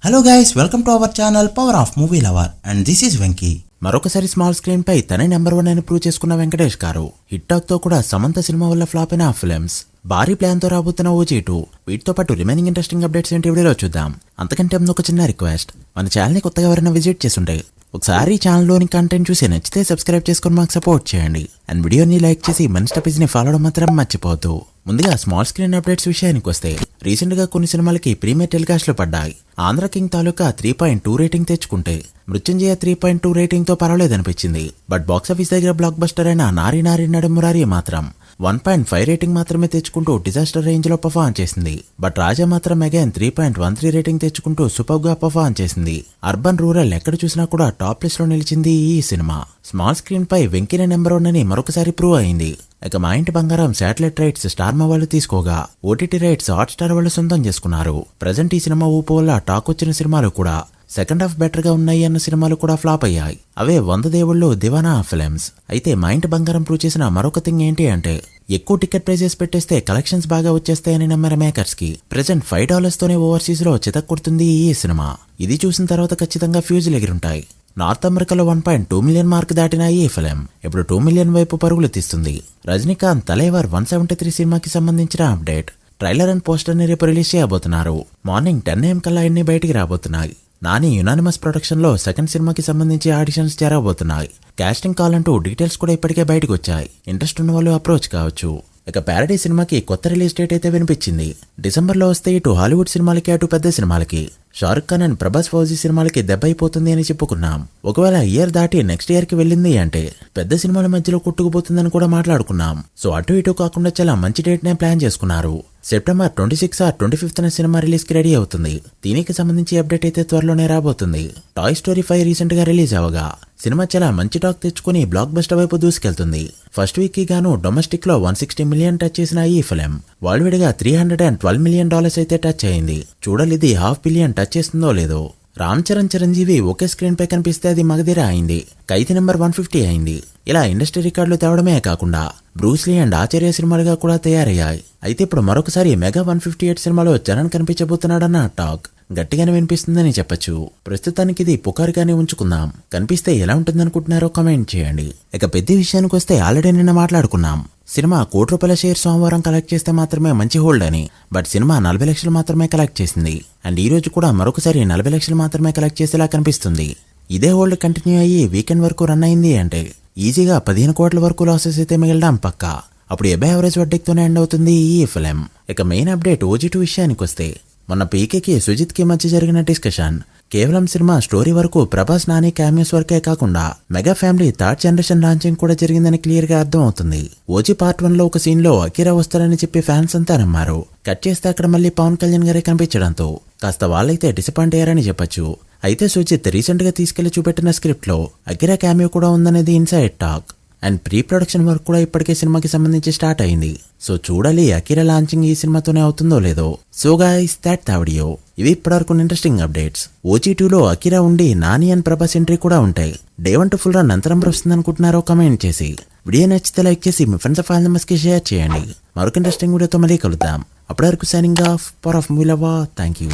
Hello guys, welcome to our channel power of movie lover and this is Venky. మరొకసారి small screen పై తనే number 1 అని prove చేసుకున్న వెంకటేష్ గారు hit talk తో కూడా సమంత సినిమా వల్ల ఫ్లాప్ అయిన ఫిల్మ్స్, భారీ ప్లాన్ తో రాబోతున్న OG2, వీటితో పాటు రిమైనింగ్ ఇంట్రెస్టింగ్ అప్డేట్స్ ఏంటి వీడియోలో చూద్దాం. అంతకంటే ముందు ఒక చిన్న రిక్వెస్ట్, మన ఛానల్ ని కొత్తగా ఎవరైనా విజిట్ చేస్తుంటే ఒకసారి ఛానల్లోని కంటెంట్ చూసి నచ్చితే సబ్స్క్రైబ్ చేసుకుని మాకు సపోర్ట్ చేయండి అండ్ వీడియోని లైక్ చేసి మన స్టెప్స్ ని ఫాలో అవడం మాత్రం మర్చిపోవద్దు. ముందుగా స్మాల్ స్క్రీన్ అప్డేట్స్ విషయానికి వస్తే, రీసెంట్ గా కొన్ని సినిమాలకి ప్రీమియర్ టెలికాస్ట్లు పడ్డాయి. ఆంధ్ర కింగ్ తాలూకా 3.2 రేటింగ్ తెచ్చుకుంటే మృత్యుంజయ 3.2 రేటింగ్ తో పర్వాలేదనిపించింది. బట్ బాక్సాఫీస్ దగ్గర బ్లాక్ బస్టర్ అయిన నారీ నారీ నడుమురారి మాత్రం 1.5 రేటింగ్ మాత్రమే తెచ్చుకుంటూ డిజాస్టర్ రేంజ్ లో పర్ఫార్మ్ చేసింది. బట్ రాజా మాత్రం అగైన్ 3.13 రేటింగ్ తెచ్చుకుంటూ సూపర్ గా పర్ఫార్మ్ చేసింది. అర్బన్ రూరల్ ఎక్కడ చూసినా కూడా టాప్ లిస్ట్ లో నిలిచింది ఈ సినిమా. స్మాల్ స్క్రీన్ పై వెంకీనే నెంబర్ 1 అని మరొకసారి ప్రూవ్ అయింది. ఇక మా ఇంటి బంగారం శాటిలైట్ రైట్స్ స్టార్మా వాళ్ళు తీసుకోగా OTT రైట్స్ హాట్ స్టార్ వాళ్ళు సొంతం చేసుకున్నారు. ప్రజెంట్ ఈ సినిమా ఊపు వల్ల టాక్ వచ్చిన సినిమాలు కూడా సెకండ్ హాఫ్ బెటర్ గా ఉన్నాయి అన్న సినిమాలు కూడా ఫ్లాప్ అయ్యాయి. అవే 100 దేవుళ్ళు, దివానా ఫిల్మ్స్. అయితే మా ఇంటి బంగారం ప్రూవ్ చేసిన మరొక థింగ్ ఏంటి అంటే, ఎక్కువ టికెట్ ప్రైజెస్ పెట్టేస్తే కలెక్షన్స్ బాగా వచ్చేస్తాయని నమ్మిన మేకర్స్ కి ప్రెజెంట్ $5 తోనే ఓవర్సీస్ లో చితక్కొడుతుంది ఈ సినిమా. ఇది చూసిన తర్వాత ఖచ్చితంగా ఫ్యూజులు ఎగిరుంటాయి. నార్త్ అమెరికాలో 1.2 మిలియన్ మార్క్ దాటిన ఈ ఫిల్మ్ ఇప్పుడు 2 మిలియన్ వైపు పరుగులు తీస్తుంది. రజనీకాంత్ తలైవర్ 173 సినిమాకి సంబంధించిన అప్డేట్, ట్రైలర్ అండ్ పోస్టర్ ని రేపు రిలీజ్ చేయబోతున్నారు. మార్నింగ్ 10 AM కల్లా అన్ని బయటికి రాబోతున్నాయి. నాని యునానిమస్ ప్రొడక్షన్ లో సెకండ్ సినిమాకి సంబంధించి ఆడిషన్స్ జరగబోతున్నాయి. కాస్టింగ్ కాల్ అంటూ డీటెయిల్స్ కూడా ఇప్పటికే బయటకు వచ్చాయి. ఇంట్రెస్ట్ ఉన్న వాళ్ళు అప్రోచ్ కావచ్చు. ఇక ప్యారడీ సినిమాకి కొత్త రిలీజ్ డేట్ అయితే వినిపించింది. డిసెంబర్లో వస్తే ఇటు హాలీవుడ్ సినిమాలకి అటు పెద్ద సినిమాలకి, షారుఖ్ ఖాన్ అండ్ ప్రభాస్ ఫౌజీ సినిమాలకి దెబ్బ అయిపోతుంది అని చెప్పుకున్నాం. ఒకవేళ ఇయర్ దాటి నెక్స్ట్ ఇయర్ కి వెళ్ళింది అంటే పెద్ద సినిమాల మధ్యలో కొట్టుకుపోతుందని కూడా మాట్లాడుకున్నాం. సో అటు ఇటు కాకుండా చాలా మంచి డేట్ నే ప్లాన్ చేసుకున్నారు. సెప్టెంబర్ 26 or 25న సినిమా రిలీజ్ కి రెడీ అవుతుంది. దీనికి సంబంధించి అప్డేట్ అయితే త్వరలోనే రాబోతుంది. టాయ్ స్టోరీ 5 రీసెంట్ గా రిలీజ్ అవగా సినిమా చాలా మంచి టాక్ తెచ్చుకుని బ్లాక్ బస్టర్ వైపు దూసుకెళ్తుంది. ఫస్ట్ వీక్ కి గాను డొమెస్టిక్ లో 160 మిలియన్ టచ్ చేసిన ఈ ఫిల్మ్ వరల్డ్ వైడ్ గా $312 మిలియన్ అయితే టచ్ అయింది. చూడాలి ఇది $500 మిలియన్ టచ్ చేస్తుందో లేదో. రామ్ చరణ్, చిరంజీవి ఒకే స్క్రీన్ పై కనిపిస్తే అది మగధీర అయింది. ఖైదీ నెంబర్ 150 అయింది. ఇలా ఇండస్ట్రీ రికార్డులు తేవడమే కాకుండా బ్రూస్లీ అండ్ ఆచార్య సినిమాలుగా కూడా తయారయ్యాయి. అయితే ఇప్పుడు మరొకసారి మెగా 158 సినిమాలో చరణ్ కనిపించబోతున్నాడన్న టాక్ గట్టిగానే వినిపిస్తుందని చెప్పొచ్చు. ప్రస్తుతానికి ఇది పుకారుగానే ఉంచుకుందాం. కనిపిస్తే ఎలా ఉంటుందనుకుంటున్నారో కామెంట్ చేయండి. ఇక పెద్ద విషయానికి వస్తే, ఆల్రెడీ నిన్న మాట్లాడుకున్నాం, సినిమా ₹1 కోటి షేర్ సోమవారం కలెక్ట్ చేస్తే మాత్రమే మంచి హోల్డ్ అని. బట్ సినిమా 40 లక్షలు మాత్రమే కలెక్ట్ చేసింది. అండ్ ఈ రోజు కూడా మరొకసారి 40 లక్షలు మాత్రమే కలెక్ట్ చేసేలా కనిపిస్తుంది. ఇదే హోల్డ్ కంటిన్యూ అయ్యి వీకెండ్ వరకు రన్ అయింది అంటే ఈజీగా 15 కోట్ల వరకు లాసెస్ అయితే మిగలడం పక్కా. అప్పుడు ఎబే యావరేజ్ వడ్డీతోనే ఎండ్ అవుతుంది ఈ ఫిల్మ్. ఇక మెయిన్ అప్డేట్ OG2 విషయానికి వస్తే, మొన్న పీకేకి సుజిత్ కి మధ్య జరిగిన డిస్కషన్ కేవలం సినిమా స్టోరీ వరకు ప్రభాస్, నాని క్యామియోస్ వరకే కాకుండా mega family 3rd generation launching కూడా జరిగిందని క్లియర్ గా అర్థం అవుతుంది. OG Part 1 లో ఒక సీన్ లో అకిరా వస్తారని చెప్పి ఫ్యాన్స్ అంతా నమ్మారు. కట్ చేస్తే అక్కడ మళ్ళీ పవన్ కళ్యాణ్ గారే కనిపించడంతో కాస్త వాళ్ళైతే డిసప్పాయింట్ అయ్యారని చెప్పొచ్చు. అయితే సుజిత్ రీసెంట్ గా తీసుకెళ్లి చూపెట్టిన స్క్రిప్ట్ లో అకిరా క్యామియో కూడా ఉందనేది inside talk. And pre production work కూడా ఇప్పటికే సినిమాకి సంబంధించి స్టార్ట్ అయింది. సో చూడాలి అకిరా లాంచింగ్ ఈ సినిమాతోనే అవుతుందో లేదో. So guys, that video. ఇవి ఇప్పటివరకు ఇంట్రెస్టింగ్ అప్డేట్స్. OG2లో అకిరా ఉండి నాని అండ్ ప్రభాస్ ఎంట్రీ కూడా ఉంటాయి. డే 1 to ఫుల్ రన్ ఎంత నంబర్ వస్తుంది అనుకుంటున్నారో కామెంట్ చేసి, వీడియో నచ్చితే లైక్ చేసి మీ ఫ్రెండ్స్ ఫ్యామిలీ మెంబర్స్ కి షేర్ చేయండి. మరొక ఇంట్రెస్టింగ్ వీడియోతో మళ్ళీ కలుద్దాం. అప్పటి వరకు signing off, power of movie lover. Thank you.